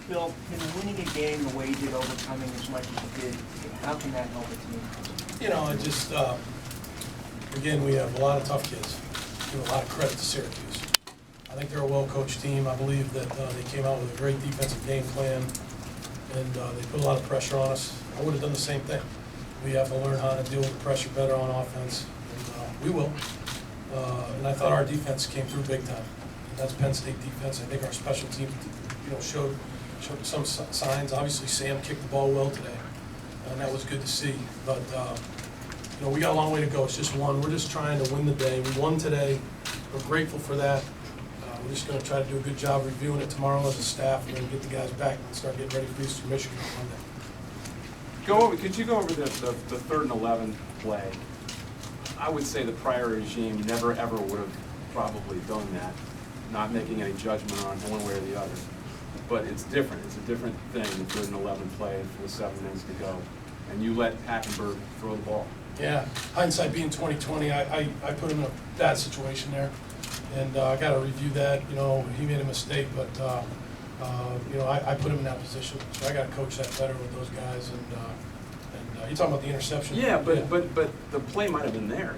Bill, can winning a game the way you did, overcoming as much as you did, how can that help a team? You know, it just, again, we have a lot of tough kids. Give a lot of credit to Syracuse. I think they're a well-coached team. I believe that they came out with a great defensive game plan, and they put a lot of pressure on us. I would have done the same thing. We have to learn how to deal with the pressure better on offense, and we will. And I thought our defense came through big time. And that's Penn State defense. I think our special teams, showed some signs. Obviously, Sam kicked the ball well today, and that was good to see. But we got a long way to go. It's just one. We're just trying to win the day. We won today. We're grateful for that. We're just going to try to do a good job reviewing it tomorrow as a staff, and then get the guys back and start getting ready for Eastern Michigan on Monday. Could you go over the 3rd and 11 play? I would say the prior regime never ever would have probably done that, not making any judgment on one way or the other. But it's different. It's a different thing, the 3rd and 11 play with 7 minutes to go, and you let Hackenberg throw the ball. Yeah, hindsight being 20/20, I put him in a bad situation there, and I got to review that. He made a mistake, but I put him in that position, so I got to coach that better with those guys. And you talking about the interception? Yeah, but the play might have been there.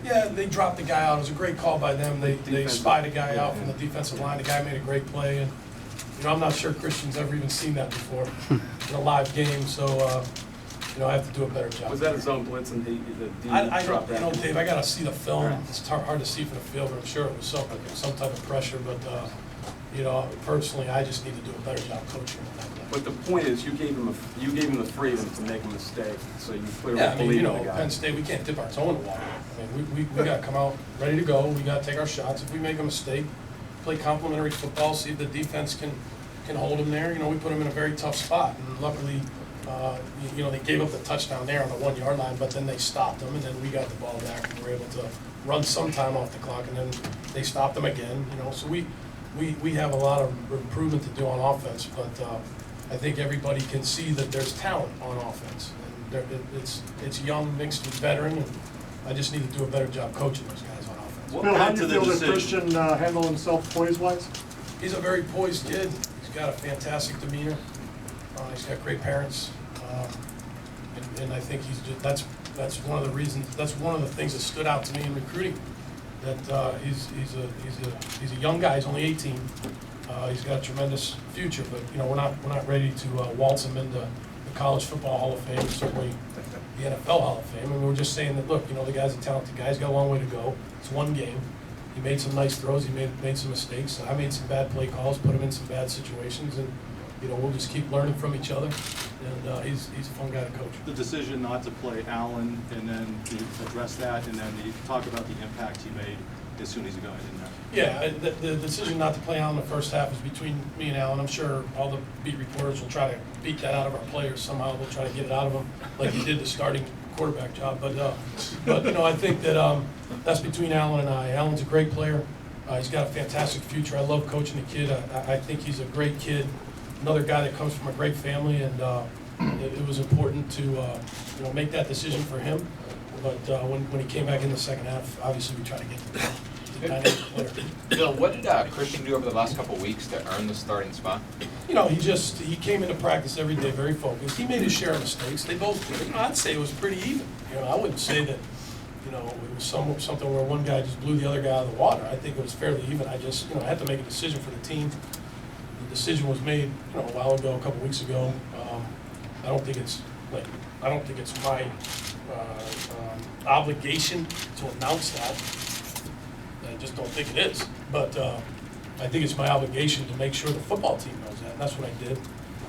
Yeah, they dropped the guy out. It was a great call by them. They spied a guy out from the defensive line. The guy made a great play, and I'm not sure Christian's ever even seen that before in a live game. So. I have to do a better job. Was that a zone blitz and the I drop don't, back? Dave, I got to see the film. It's hard to see from the field, but I'm sure it was some type of pressure. But, personally, I just need to do a better job coaching on that. But the point is, you gave him the freedom to make a mistake, so you clearly Yeah, believe in the guy. Penn State, we can't dip our toe in the water. I mean, we got to come out ready to go. We got to take our shots. If we make a mistake, play complementary football, see if the defense can hold them there. We put them in a very tough spot, and luckily, they gave up the touchdown there on the 1 yard line, but then they stopped them, and then we got the ball back and were able to run some time off the clock, and then they stopped them again. So we have a lot of improvement to do on offense, but I think everybody can see that there's talent on offense, and it's young mixed with veteran, and I just need to do a better job coaching those guys on offense. Bill, how do you feel that Christian handled himself poise-wise? He's a very poised kid. He's got a fantastic demeanor. He's got great parents, and I think that's one of the reasons. That's one of the things that stood out to me in recruiting. That he's a young guy. He's only 18. He's got a tremendous future, but we're not ready to waltz him into the College Football Hall of Fame, or certainly the NFL Hall of Fame. And we're just saying that look, the guy's a talented guy. He's got a long way to go. It's one game. He made some nice throws. He made some mistakes. I made some bad play calls, put him in some bad situations, and we'll just keep learning from each other. And he's a fun guy to coach. The decision not to play Allen, and then to address that, and then you talk about the impact he made as soon as he got in there. Yeah, the decision not to play Allen in the first half was between me and Allen. I'm sure all the beat reporters will try to beat that out of our players somehow. They'll try to get it out of them like he did the starting quarterback job. But I think that that's between Allen and I. Allen's a great player. He's got a fantastic future. I love coaching the kid. I think he's a great kid. Another guy that comes from a great family, and it was important to make that decision for him. But when he came back in the second half, obviously we tried to get the dynamic player. Bill, what did Christian do over the last couple of weeks to earn the starting spot? He came into practice every day very focused. He made his share of mistakes. They both did. I'd say it was pretty even. I wouldn't say that it was something where one guy just blew the other guy out of the water. I think it was fairly even. I just I had to make a decision for the team. The decision was made a while ago, a couple weeks ago. I don't think it's my obligation to announce that. I just don't think it is. But I think it's my obligation to make sure the football team knows that, and that's what I did.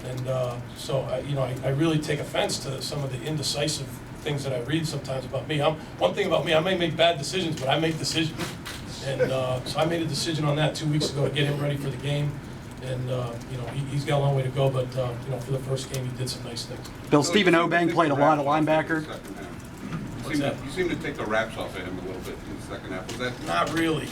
And so I really take offense to some of the indecisive things that I read sometimes about me. One thing about me, I may make bad decisions, but I make decisions. And so I made a decision on that 2 weeks ago to get him ready for the game. And he's got a long way to go, but for the first game, he did some nice things. Bill, Stephen Obeng played a lot of linebacker. You seem to take the wraps off of him a little bit in the second half. Was that Not really.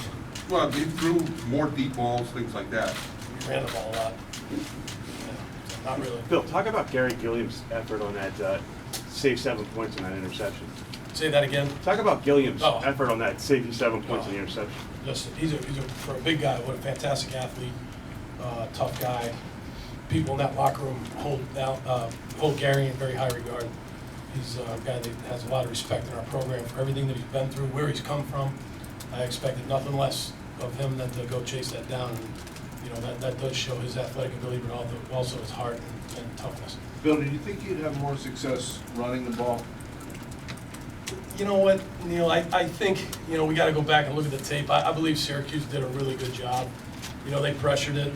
Well, he threw more deep balls, things like that. He ran the ball a lot. Yeah, not really. Bill, talk about Gary Gilliam's effort on that save 7 points in that interception. Say that again. Talk about Gilliam's Oh. effort on that save you 7 points in the interception. Listen, he's for a big guy, what a fantastic athlete, tough guy. people in that locker room hold Gary in very high regard. He's a guy that has a lot of respect in our program for everything that he's been through, where he's come from. I expected nothing less of him than to go chase that down. And, you know, that does show his athletic ability, but also his heart and toughness. Bill, did you think you'd have more success running the ball? You know what, Neil, I think, you know, we got to go back and look at the tape. I believe Syracuse did a really good job. You know, they pressured it.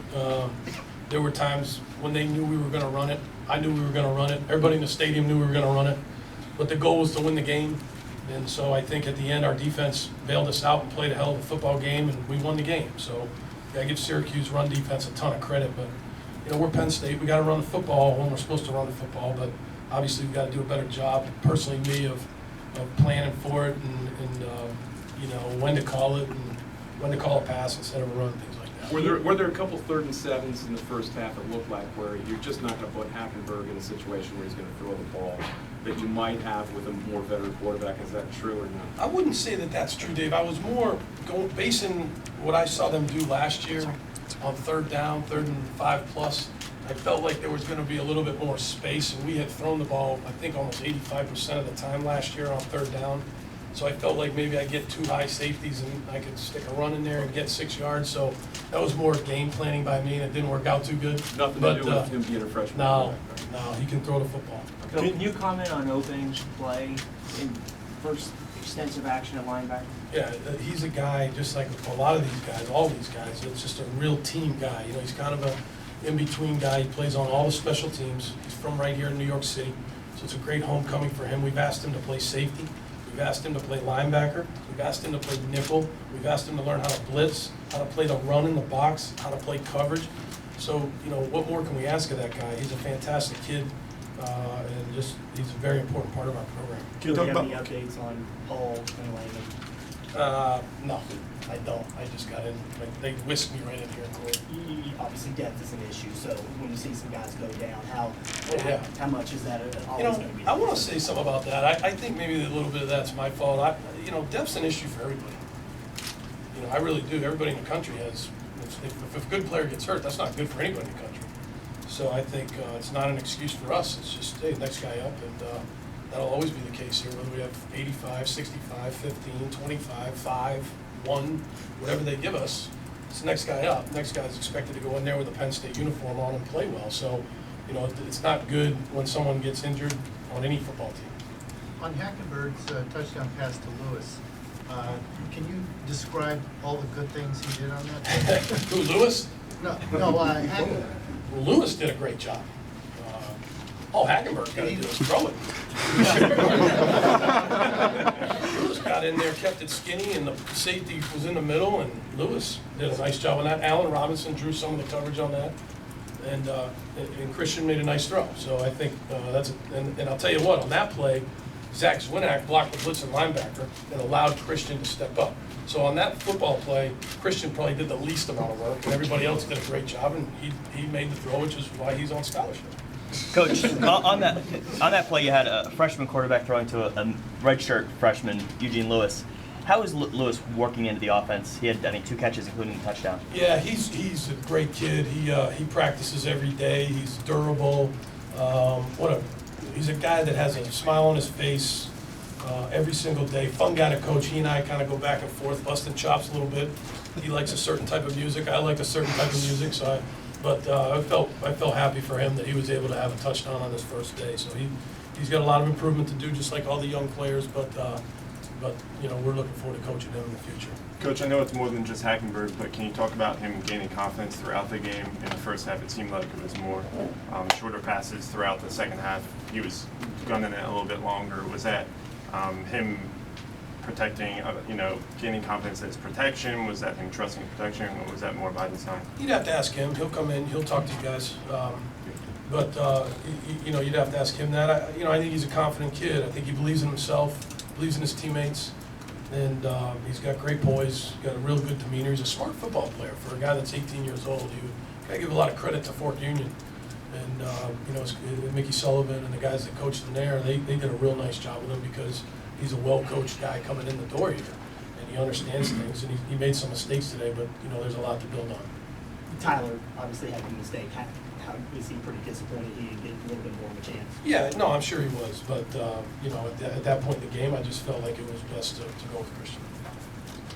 There were times when they knew we were going to run it. I knew we were going to run it. Everybody in the stadium knew we were going to run it. But the goal was to win the game. And so I think at the end, our defense bailed us out and played a hell of a football game, and we won the game. So I give Syracuse run defense a ton of credit. But, you know, we're Penn State. We got to run the football when we're supposed to run the football. But obviously we've got to do a better job, personally me, of planning for it and you know, when to call it and when to call a pass instead of a run, things like that. Were there a couple 3rd and 7s in the first half it looked like where you're just not going to put Hackenberg in a situation where he's going to throw the ball that you might have with a more veteran quarterback? Is that true or not? I wouldn't say that that's true, Dave. I was more basing what I saw them do last year on 3rd down, 3rd and 5+. I felt like there was going to be a little bit more space, and we had thrown the ball, I think, almost 85% of the time last year on 3rd down. So I felt like maybe I'd get 2 high safeties and I could stick a run in there and get 6 yards. So that was more game planning by me, and it didn't work out too good. Nothing to do with him being a freshman. No, he can throw the football. Bill, can you comment on Obang's play in first extensive action at linebacker? Yeah, he's a guy just like a lot of these guys, all these guys. It's just a real team guy. You know, he's kind of a in-between guy. He plays on all the special teams. He's from right here in New York City, so it's a great homecoming for him. We've asked him to play safety. We've asked him to play linebacker. We've asked him to play nickel. We've asked him to learn how to blitz, how to play the run in the box, how to play coverage. So, you know, what more can we ask of that guy? He's a fantastic kid, and just he's a very important part of our program. Do you have any updates on Paul and Landon? No, I don't. I just got in. Like, they whisked me right in here. Obviously, depth is an issue. So when you see some guys go down, yeah. how much is that always You going to know, be? I want to say something about that. I think maybe a little bit of that's my fault. You know, depth's an issue for everybody. You know, I really do. Everybody in the country has. If a good player gets hurt, that's not good for anybody in the country. So I think it's not an excuse for us. It's just, hey, next guy up, and that'll always be the case here, whether we have 85, 65, 15, 25, 5, 1, whatever they give us. It's the next guy up. Next guy's expected to go in there with a Penn State uniform on and play well. So, you know, it's not good when someone gets injured on any football team. On Hackenberg's touchdown pass to Lewis, can you describe all the good things he did on that? Who, Lewis? No, Hackenberg. Well, Lewis did a great job. All Hackenberg got to do is throw it. Lewis got in there, kept it skinny, and the safety was in the middle, and Lewis did a nice job on that. Allen Robinson drew some of the coverage on that, and Christian made a nice throw. So I think and I'll tell you what, on that play, Zach Zwinak blocked the blitzing linebacker and allowed Christian to step up. So on that football play, Christian probably did the least amount of work, and everybody else did a great job, and he made the throw, which is why he's on scholarship. Coach, on that play, you had a freshman quarterback throwing to a redshirt freshman, Eugene Lewis. How is Lewis working into the offense? He had, I think, 2 catches, including a touchdown. Yeah, he's a great kid. He practices every day. He's durable. He's a guy that has a smile on his face every single day. Fun guy to coach. He and I kind of go back and forth, busting chops a little bit. He likes a certain type of music. I like a certain type of music. So I felt happy for him that he was able to have a touchdown on his first day. So he's got a lot of improvement to do, just like all the young players. But you know, we're looking forward to coaching him in the future. Coach, I know it's more than just Hackenberg, but can you talk about him gaining confidence throughout the game? In the first half, it seemed like it was more shorter passes. Throughout the second half, he was gunning it a little bit longer. Was that him protecting, gaining confidence as protection? Was that him trusting protection, or was that more by design? You'd have to ask him. He'll come in. He'll talk to you guys. You know, you'd have to ask him that. I think he's a confident kid. I think he believes in himself, believes in his teammates, and he's got great poise. Got a real good demeanor. He's a smart football player for a guy that's 18 years old. You gotta give a lot of credit to Fort Union, and Mickey Sullivan and the guys that coached him there. They did a real nice job with him because he's a well-coached guy coming in the door here, and he understands things. And he made some mistakes today, but there's a lot to build on. Tyler obviously had a mistake. how, was he pretty disappointed he didn't get a little bit more of a chance? Yeah, no, I'm sure he was, but, at that point in the game, I just felt like it was best to go with Christian.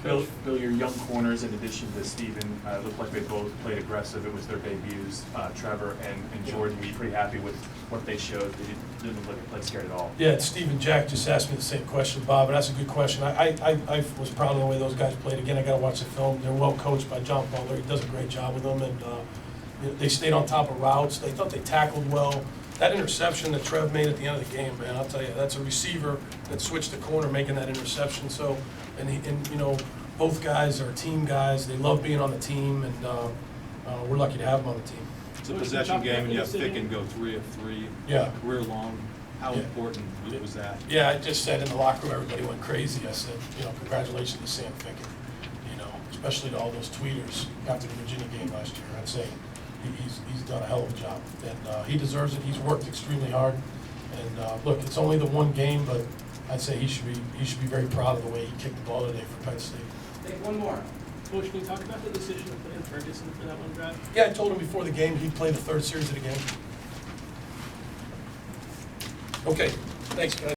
Bill, your young corners, in addition to Steven, looked like they both played aggressive. It was their debuts. Trevor and Jordan, were you pretty happy with what they showed? They didn't look like they played scared at all. Yeah, Steve and Jack just asked me the same question, Bob, and that's a good question. I was proud of the way those guys played. Again, I got to watch the film. They're well coached by John Butler. He does a great job with them, and they stayed on top of routes. They thought they tackled well. That interception that Trev made at the end of the game, man, I'll tell you, that's a receiver that switched the corner making that interception. So, both guys are team guys. They love being on the team, and we're lucky to have them on the team. It's a possession game, and you have Ficken go 3 of 3, Yeah. career long. How Yeah. important was that? Yeah, I just said in the locker room, everybody went crazy. I said, congratulations to Sam Ficken, especially to all those tweeters after the Virginia game last year. I'd say he's done a hell of a job, and he deserves it. He's worked extremely hard. And look, it's only the one game, but I'd say he should be very proud of the way he kicked the ball today for Penn State. One more. Coach, can you talk about the decision to put in Ferguson for that one drive? Yeah, I told him before the game he'd play the third series of the game. Okay, thanks, guys.